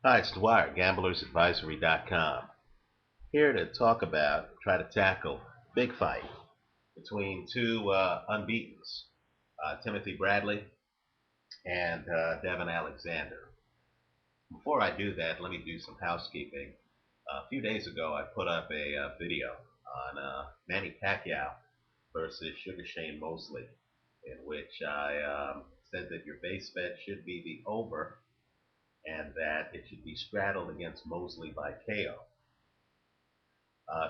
Hi, it's Dwyer, gamblersadvisory.com. Here to try to tackle big fight between two unbeatens, Timothy Bradley and Devon Alexander. Before I do that, let me do some housekeeping. A few days ago, I put up a video on Manny Pacquiao versus Sugar Shane Mosley, in which I said that your base bet should be the over and that it should be straddled against Mosley by KO.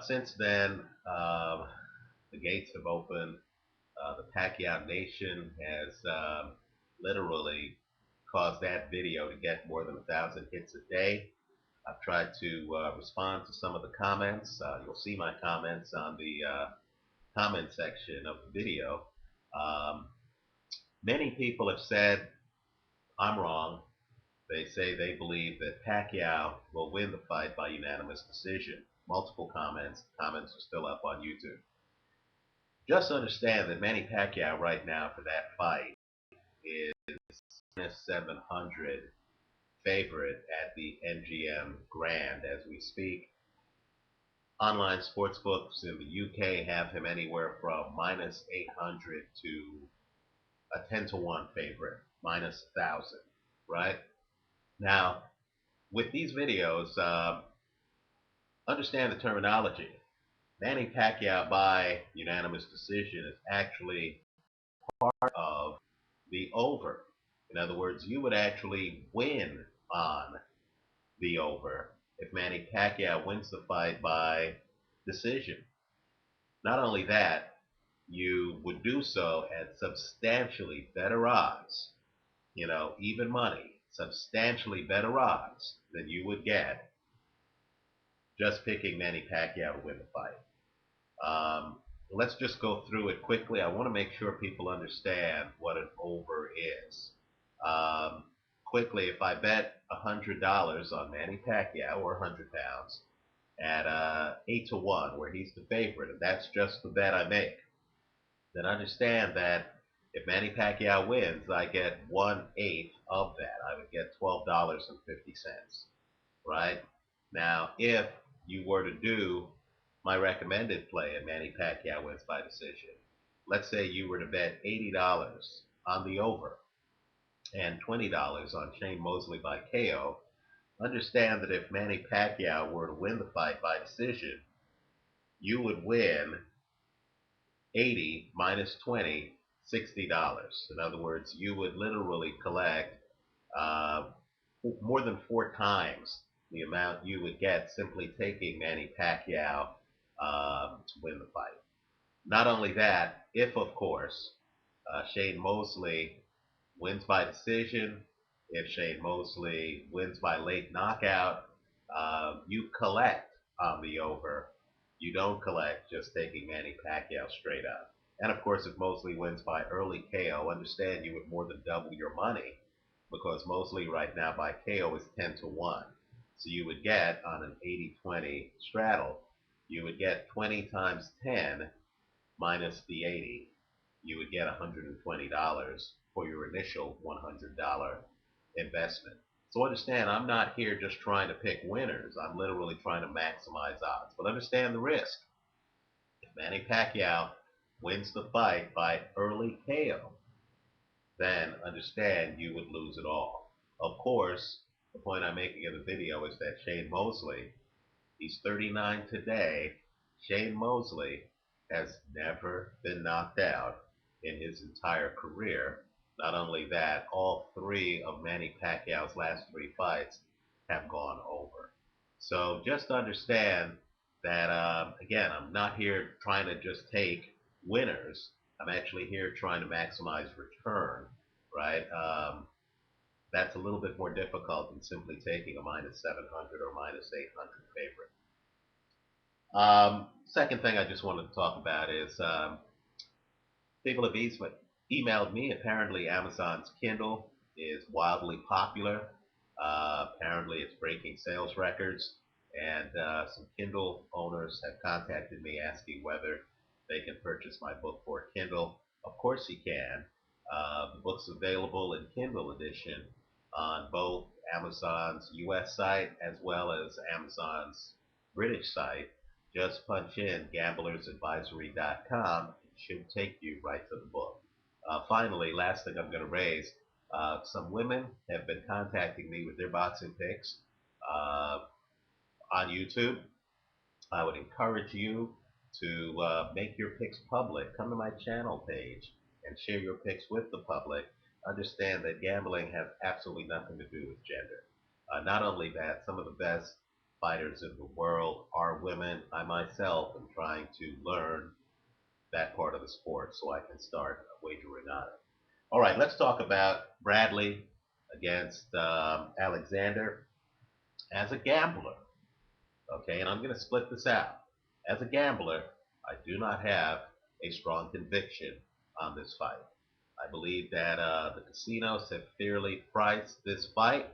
Since then, the gates have opened. The Pacquiao Nation has literally caused that video to get more than 1,000 hits a day. I've tried to respond to some of the comments. You'll see my comments on the comment section of the video. Many people have said I'm wrong. They say they believe that Pacquiao will win the fight by unanimous decision. Multiple comments. Comments are still up on YouTube. Just understand that Manny Pacquiao right now for that fight is minus 700 favorite at the MGM Grand as we speak. Online sportsbooks in the UK have him anywhere from minus 800 to a 10 to 1 favorite, minus 1,000, right? Now, with these videos, understand the terminology. Manny Pacquiao by unanimous decision is actually part of the over. In other words, you would actually win on the over if Manny Pacquiao wins the fight by decision. Not only that, you would do so at substantially better odds, even money, substantially better odds than you would get just picking Manny Pacquiao to win the fight. Let's just go through it quickly. I want to make sure people understand what an over is. Quickly, if I bet $100 on Manny Pacquiao or 100 pounds at 8 to 1, where he's the favorite, and that's just the bet I make, then understand that if Manny Pacquiao wins, I get 1/8 of that. I would get $12.50, right? Now, if you were to do my recommended play and Manny Pacquiao wins by decision, let's say you were to bet $80 on the over and $20 on Shane Mosley by KO, understand that if Manny Pacquiao were to win the fight by decision, you would win 80 minus 20, $60. In other words, you would literally collect more than 4 times the amount you would get simply taking Manny Pacquiao to win the fight. Not only that, if of course Shane Mosley wins by decision, if Shane Mosley wins by late knockout, you collect on the over. You don't collect just taking Manny Pacquiao straight up. And of course, if Mosley wins by early KO, understand you would more than double your money because Mosley right now by KO is 10 to 1. So you would get on an 80-20 straddle, you would get 20 times 10 minus the 80. You would get $120 for your initial $100 investment. So understand, I'm not here just trying to pick winners. I'm literally trying to maximize odds. But understand the risk. If Manny Pacquiao wins the fight by early KO, then understand you would lose it all. Of course, the point I'm making in the video is that Shane Mosley, he's 39 today. Shane Mosley has never been knocked out in his entire career. Not only that, all three of Manny Pacquiao's last 3 fights have gone over. So just understand that, again, I'm not here trying to just take winners. I'm actually here trying to maximize return, right? That's a little bit more difficult than simply taking a minus 700 or minus 800 favorite. Second thing I just wanted to talk about is people have emailed me. Apparently, Amazon's Kindle is wildly popular. Apparently, it's breaking sales records. And some Kindle owners have contacted me asking whether they can purchase my book for Kindle. Of course, you can. The book's available in Kindle edition on both Amazon's US site as well as Amazon's British site. Just punch in gamblersadvisory.com. It should take you right to the book. Finally, last thing I'm going to raise, some women have been contacting me with their boxing picks uh, on YouTube. I would encourage you to make your picks public. Come to my channel page and share your picks with the public. Understand that gambling has absolutely nothing to do with gender. Not only that, some of the best fighters in the world are women. I myself am trying to learn that part of the sport so I can start wagering on it. All right, let's talk about Bradley against Alexander as a gambler. Okay, and I'm going to split this out. As a gambler, I do not have a strong conviction on this fight. I believe that the casinos have fairly priced this fight.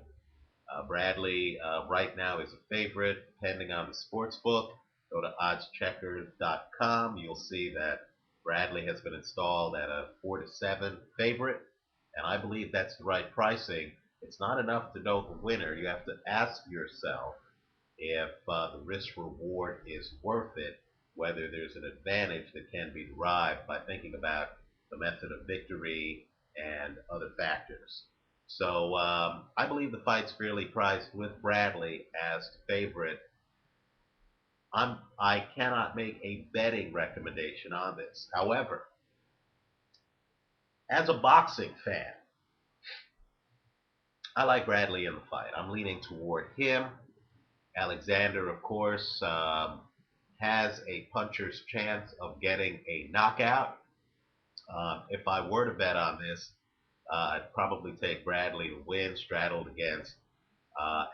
Bradley right now is a favorite, depending on the sports book. Go to oddscheckers.com. You'll see that Bradley has been installed at a 4-7 favorite, and I believe that's the right pricing. It's not enough to know the winner. You have to ask yourself if the risk reward is worth it, whether there's an advantage that can be derived by thinking about the method of victory and other factors. So I believe the fight's fairly priced with Bradley as favorite. I cannot make a betting recommendation on this. However, as a boxing fan, I like Bradley in the fight. I'm leaning toward him. Alexander, of course, has a puncher's chance of getting a knockout. If I were to bet on this, I'd probably take Bradley to win, straddled against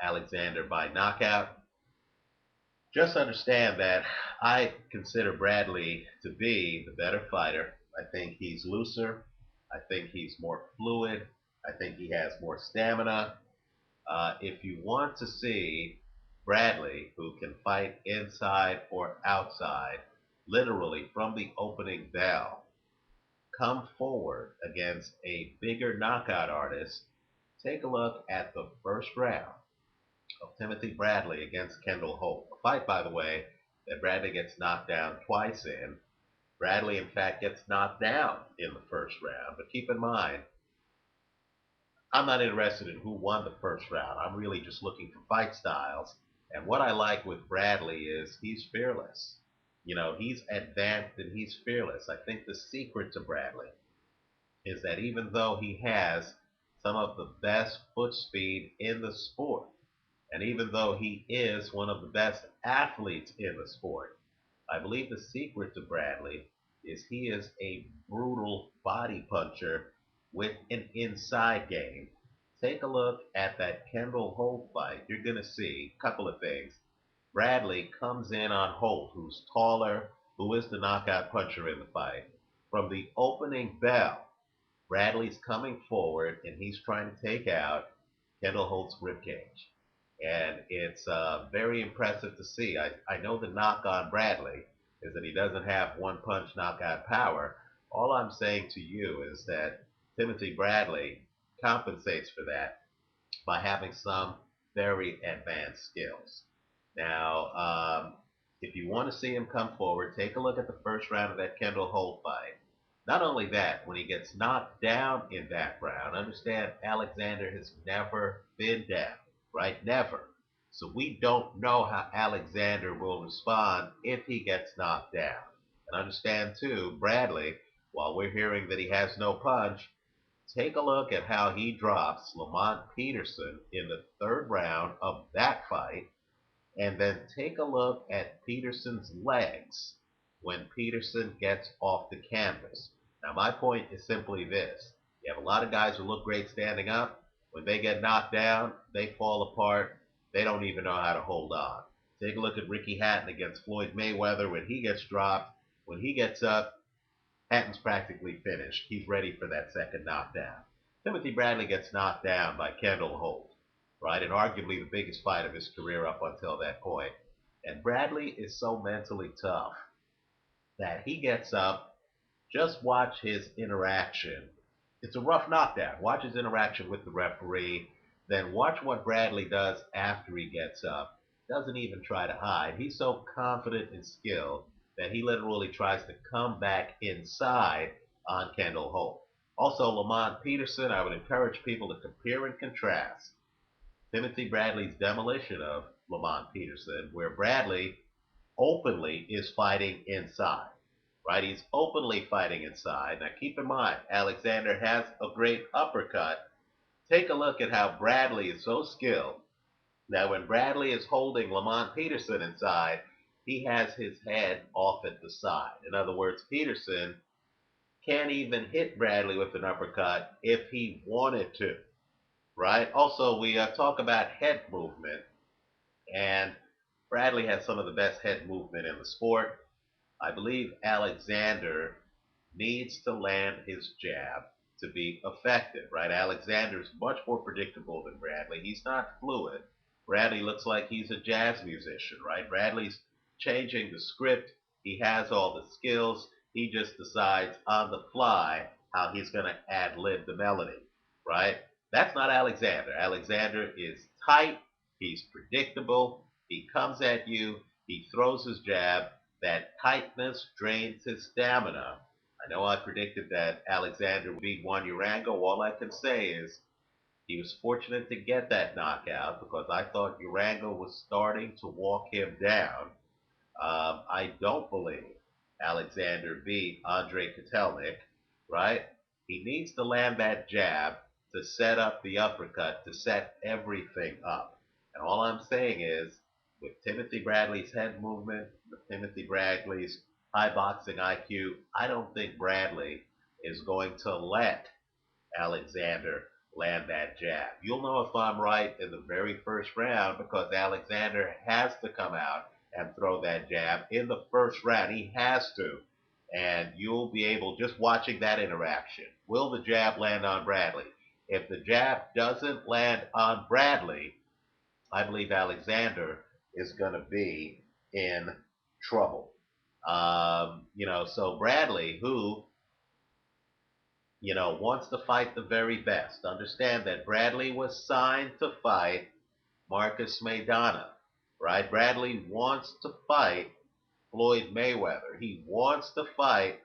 Alexander by knockout. Just understand that I consider Bradley to be the better fighter. I think he's looser. I think he's more fluid. I think he has more stamina. If you want to see Bradley, who can fight inside or outside, literally from the opening bell, come forward against a bigger knockout artist, take a look at the first round of Timothy Bradley against Kendall Holt. A fight, by the way, that Bradley gets knocked down twice in. Bradley, in fact, gets knocked down in the first round. But keep in mind, I'm not interested in who won the first round. I'm really just looking for fight styles. And what I like with Bradley is he's fearless. You know, he's advanced and he's fearless. I think the secret to Bradley is that even though he has some of the best foot speed in the sport, and even though he is one of the best athletes in the sport, I believe the secret to Bradley is he is a brutal body puncher with an inside game. Take a look at that Kendall Holt fight. You're going to see a couple of things. Bradley comes in on Holt, who's taller, who is the knockout puncher in the fight. From the opening bell, Bradley's coming forward and he's trying to take out Kendall Holt's ribcage. And it's very impressive to see. I know the knock on Bradley is that he doesn't have one punch knockout power. All I'm saying to you is that Timothy Bradley compensates for that by having some very advanced skills. Now, if you want to see him come forward, take a look at the first round of that Kendall Holt fight. Not only that, when he gets knocked down in that round, understand Alexander has never been down, right? Never. So we don't know how Alexander will respond if he gets knocked down. And understand too, Bradley, while we're hearing that he has no punch, take a look at how he drops Lamont Peterson in the third round of that fight, and then take a look at Peterson's legs when Peterson gets off the canvas. Now, my point is simply this. You have a lot of guys who look great standing up. When they get knocked down, they fall apart. They don't even know how to hold on. Take a look at Ricky Hatton against Floyd Mayweather. When he gets dropped, when he gets up, Hatton's practically finished. He's ready for that second knockdown. Timothy Bradley gets knocked down by Kendall Holt, right? And arguably the biggest fight of his career up until that point. And Bradley is so mentally tough that he gets up. Just watch his interaction. It's a rough knockdown. Watch his interaction with the referee. then watch what Bradley does after he gets up. Doesn't even try to hide. He's so confident in skill that he literally tries to come back inside on Kendall Holt. Also, Lamont Peterson, I would encourage people to compare and contrast Timothy Bradley's demolition of Lamont Peterson, where Bradley openly is fighting inside. Right? He's openly fighting inside. Now keep in mind, Alexander has a great uppercut. Take a look at how Bradley is so skilled that when Bradley is holding Lamont Peterson inside, he has his head off at the side. In other words, Peterson can't even hit Bradley with an uppercut if he wanted to. Right? Also, we talk about head movement, and Bradley has some of the best head movement in the sport. I believe Alexander needs to land his jab to be effective, right? Alexander's much more predictable than Bradley. He's not fluid. Bradley looks like he's a jazz musician, right? Bradley's changing the script. He has all the skills. He just decides on the fly how he's going to ad lib the melody, right? That's not Alexander. Alexander is tight. He's predictable. He comes at you. He throws his jab. That tightness drains his stamina. I know I predicted that Alexander would beat Juan Urango. All I can say is he was fortunate to get that knockout because I thought Urango was starting to walk him down. I don't believe Alexander beat Andre Kotelnik, right? He needs to land that jab to set up the uppercut, to set everything up. And all I'm saying is, with Timothy Bradley's head movement, with Timothy Bradley's high boxing IQ, I don't think Bradley is going to let Alexander land that jab. You'll know if I'm right in the very first round because Alexander has to come out and throw that jab in the first round. He has to. And you'll be able, just watching that interaction, will the jab land on Bradley? If the jab doesn't land on Bradley, I believe Alexander is going to be in trouble. So Bradley, who wants to fight the very best. Understand that Bradley was signed to fight Marcus Maidana, right? Bradley wants to fight Floyd Mayweather. He wants to fight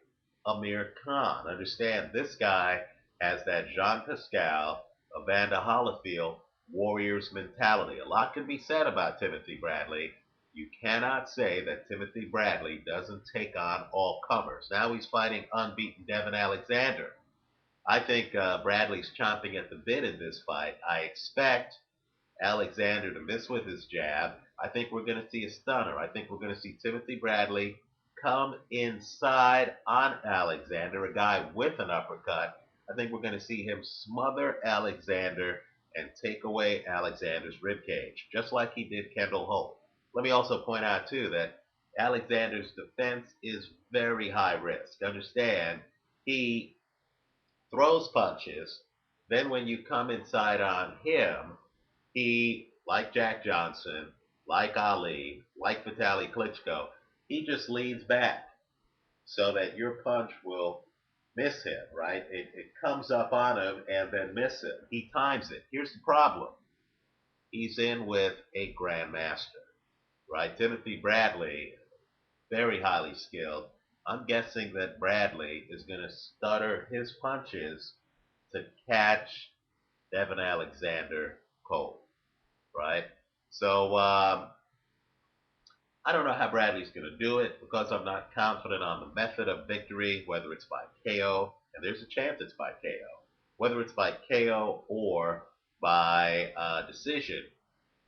Amir Khan. Understand, this guy has that Jean Pascal, Evander Holyfield Warriors mentality. A lot can be said about Timothy Bradley. You cannot say that Timothy Bradley doesn't take on all comers. Now he's fighting unbeaten Devon Alexander. I think Bradley's chomping at the bit in this fight. I expect Alexander to miss with his jab. I think we're going to see a stunner. I think we're going to see Timothy Bradley come inside on Alexander, a guy with an uppercut. I think we're going to see him smother Alexander and take away Alexander's ribcage, just like he did Kendall Holt. Let me also point out, too, that Alexander's defense is very high risk. Understand, he throws punches. Then when you come inside on him, he, like Jack Johnson, like Ali, like Vitaly Klitschko, he just leans back so that your punch will miss him, right? It comes up on him and then miss him. He times it. Here's the problem. He's in with a grandmaster, right? Timothy Bradley, very highly skilled. I'm guessing that Bradley is going to stutter his punches to catch Devon Alexander cold, right? So I don't know how Bradley's going to do it because I'm not confident on the method of victory, whether it's by KO, and there's a chance it's by KO, whether it's by KO or by decision.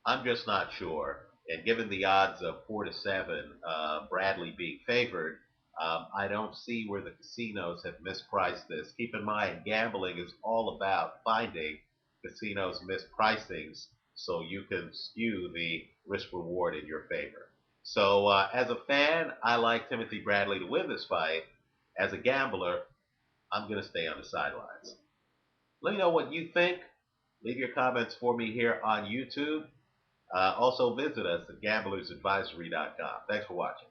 I'm just not sure. And given the odds of 4-7, Bradley being favored, I don't see where the casinos have mispriced this. Keep in mind, gambling is all about finding casinos' mispricings so you can skew the risk reward in your favor. So, as a fan, I like Timothy Bradley to win this fight. As a gambler, I'm going to stay on the sidelines. Let me know what you think. Leave your comments for me here on YouTube. Also visit us at gamblersadvisory.com. Thanks for watching.